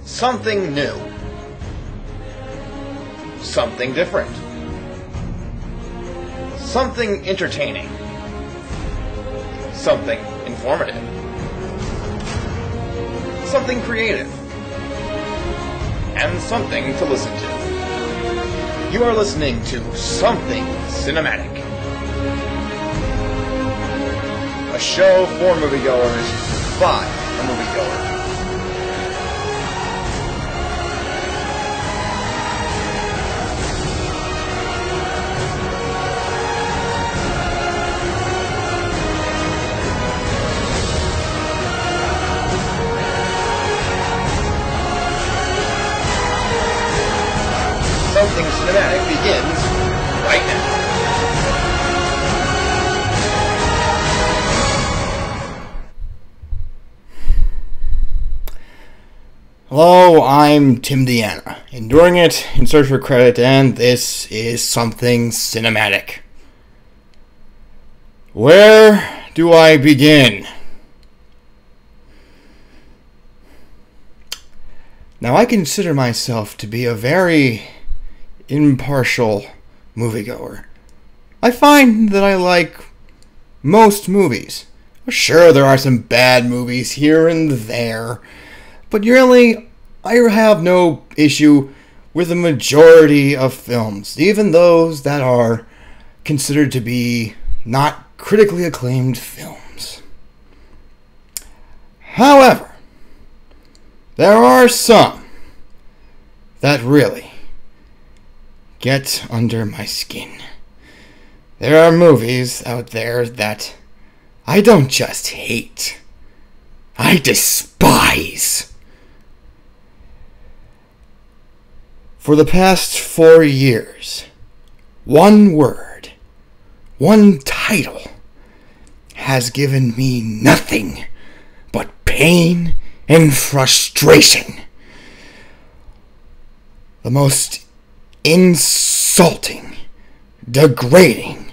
Something new. Something different. Something entertaining. Something informative. Something creative. And something to listen to. You are listening to Something Cinematic. A show for moviegoers by a moviegoer. Something Cinematic begins right now. Hello, I'm Tim Deanna, enduring it in search for credit, and this is Something Cinematic. Where do I begin? Now, I consider myself to be a very impartial moviegoer. I find that I like most movies. Sure, there are some bad movies here and there, but really, I have no issue with the majority of films, even those that are considered to be not critically acclaimed films. However, there are some that really get under my skin. There are movies out there that I don't just hate, I despise. For the past 4 years, one word, one title has given me nothing but pain and frustration. The most insulting, degrading,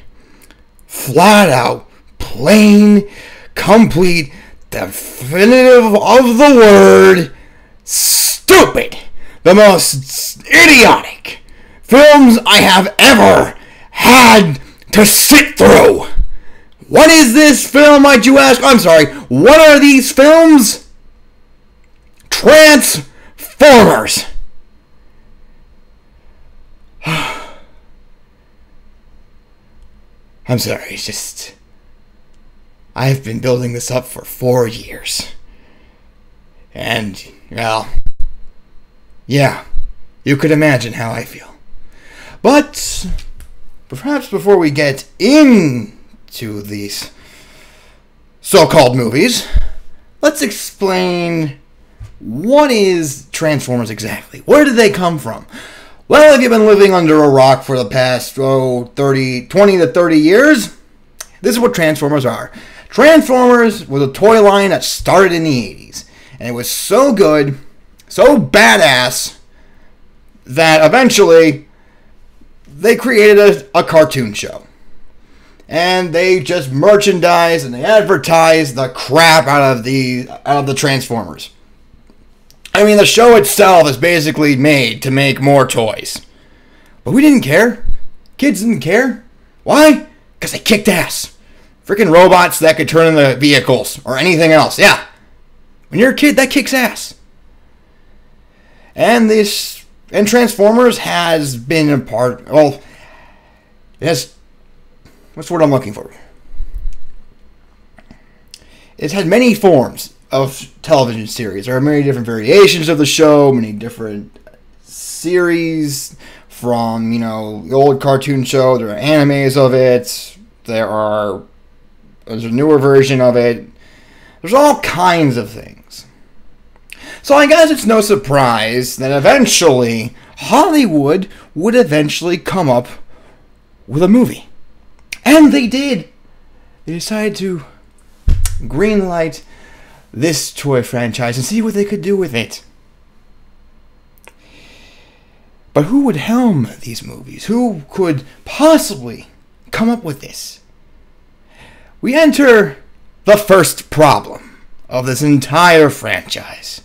flat out, plain, complete, definitive of the word, stupid, the most idiotic films I have ever had to sit through. What is this film, might you ask? I'm sorry, what are these films? Transformers. I'm sorry, it's just, I've been building this up for 4 years. And, well, yeah, you could imagine how I feel. But perhaps before we get into these so-called movies, let's explain what is Transformers exactly. Where did they come from? Well, if you've been living under a rock for the past 20 to 30 years, this is what Transformers are. Transformers was a toy line that started in the 80s. And it was so good, so badass, that eventually they created a cartoon show. And they just merchandised and they advertised the crap out of the Transformers. I mean, the show itself is basically made to make more toys. But we didn't care. Kids didn't care. Why? Because they kicked ass. Freaking robots that could turn into vehicles or anything else. Yeah. When you're a kid, that kicks ass. And Transformers has been a part, well, what's the word I'm looking for? It's had many forms of television series. There are many different variations of the show, many different series from, the old cartoon show. There are animes of it. There's a newer version of it. There's all kinds of things. So I guess it's no surprise that eventually Hollywood would eventually come up with a movie. And they did. They decided to greenlight this toy franchise and see what they could do with it. But who would helm these movies? Who could possibly come up with this? We enter the first problem of this entire franchise.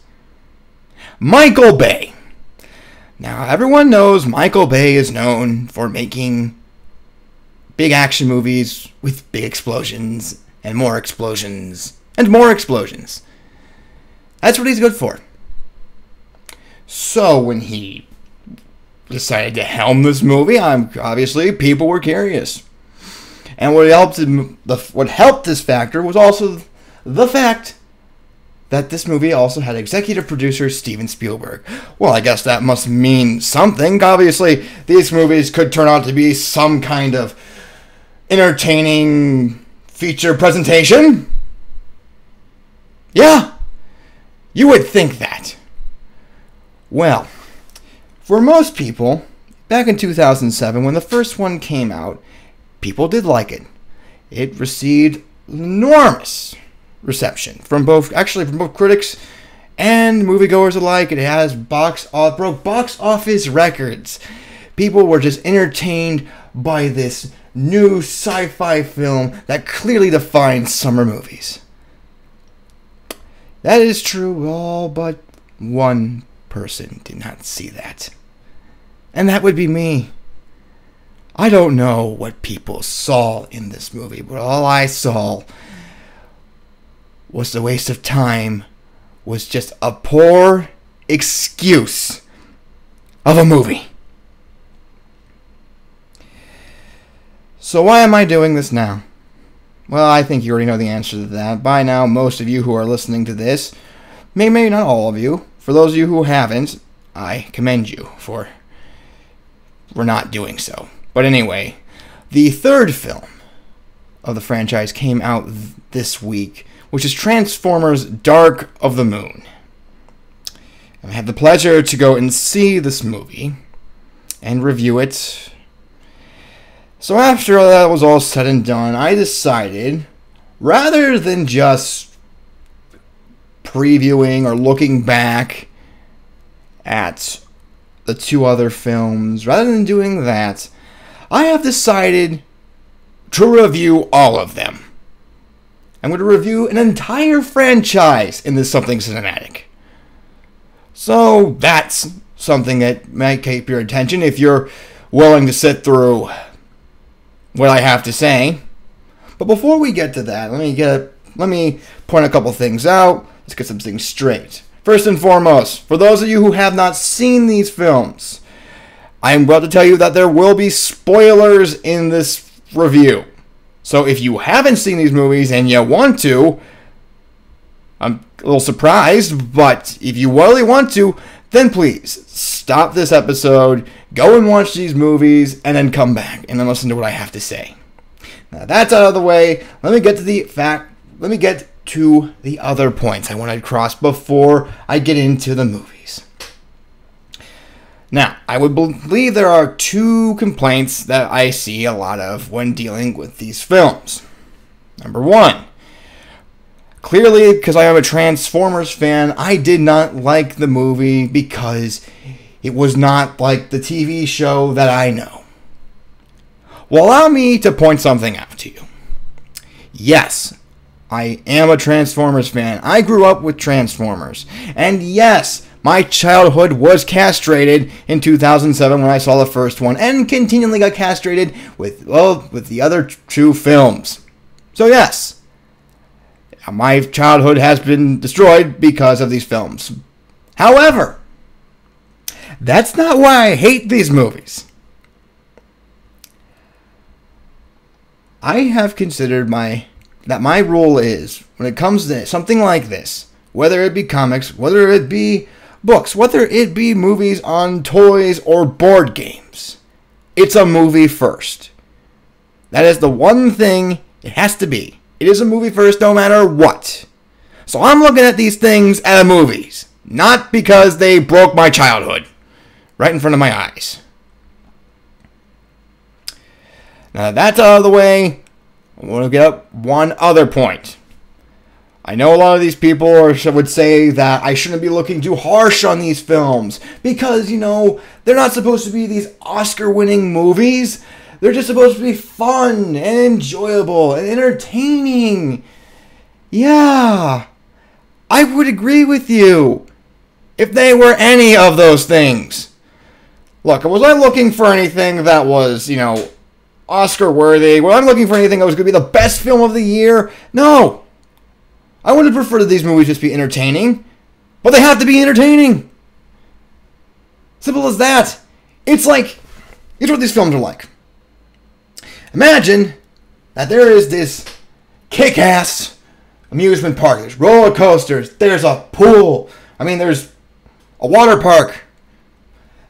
Michael Bay. Now, everyone knows Michael Bay is known for making big action movies with big explosions and more explosions and more explosions. That's what he's good for. So when he decided to helm this movie, obviously people were curious. And what helped this factor was also the fact that this movie also had executive producer Steven Spielberg. Well, I guess that must mean something. Obviously, these movies could turn out to be some kind of entertaining feature presentation. Yeah, you would think that. Well, for most people, back in 2007, when the first one came out, people did like it. It received enormous reception from both critics and moviegoers alike. It broke box office records. People were just entertained by this new sci-fi film that clearly defines summer movies. That is true, all but one person did not see that. And that would be me. I don't know what people saw in this movie, but all I saw was a waste of time, was just a poor excuse of a movie. So why am I doing this now? Well, I think you already know the answer to that. By now, most of you who are listening to this, maybe not all of you, for those of you who haven't, I commend you for not doing so. But anyway, the third film of the franchise came out this week, which is Transformers: Dark of the Moon. I had the pleasure to go and see this movie and review it. So after that was all said and done, I decided, rather than just previewing or looking back at the two other films, rather than doing that, I have decided to review all of them. I'm going to review an entire franchise in this Something Cinematic. So that's something that might keep your attention if you're willing to sit through what I have to say. But before we get to that, let me point a couple things out. Let's get some things straight. First and foremost, for those of you who have not seen these films, I am about to tell you that there will be spoilers in this review. So if you haven't seen these movies and you want to, I'm a little surprised, but if you really want to, then please stop this episode, go and watch these movies, and then come back and then listen to what I have to say. Now that's out of the way. Let me get to the other points I want to cross before I get into the movies. Now, I would believe there are two complaints that I see a lot of when dealing with these films. Number one, clearly, because I am a Transformers fan, I did not like the movie because it was not like the TV show that I know. Well, allow me to point something out to you. Yes, I am a Transformers fan. I grew up with Transformers. And yes, my childhood was castrated in 2007 when I saw the first one, and continually got castrated with the other two films. So yes, my childhood has been destroyed because of these films. However, that's not why I hate these movies. I have considered that my rule is, when it comes to something like this, whether it be comics, whether it be books, whether it be movies on toys or board games, it's a movie first. That is the one thing it has to be. It is a movie first no matter what. So I'm looking at these things as movies, not because they broke my childhood right in front of my eyes. Now that that's out of the way, I want to get up one other point. I know a lot of these people would say that I shouldn't be looking too harsh on these films because, they're not supposed to be these Oscar-winning movies. They're just supposed to be fun and enjoyable and entertaining. Yeah, I would agree with you. if they were any of those things. Look, was I looking for anything that was, Oscar worthy? Was I looking for anything that was going to be the best film of the year? No. I would have preferred that these movies just be entertaining. But they have to be entertaining. Simple as that. It's like, here's what these films are like. Imagine that there is this kick-ass amusement park. There's roller coasters. There's a pool. There's a water park.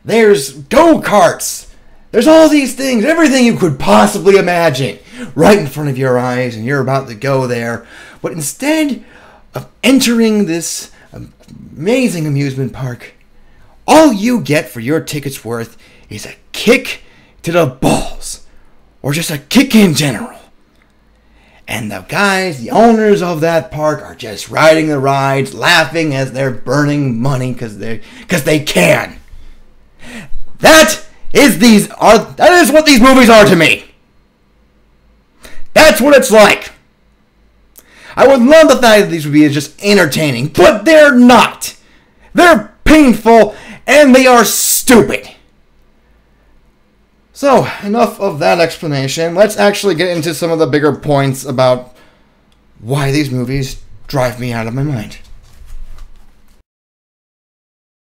There's go-karts. There's all these things. Everything you could possibly imagine. Right in front of your eyes, and you're about to go there. But instead of entering this amazing amusement park, all you get for your ticket's worth is a kick to the balls. Or just a kick in general. And the guys, the owners of that park, are just riding the rides, laughing as they're burning money because they can. That is what these movies are to me. That's what it's like. I would love the fact that these would be just entertaining, but they're not. They're painful and they are stupid. So, enough of that explanation. Let's actually get into some of the bigger points about why these movies drive me out of my mind.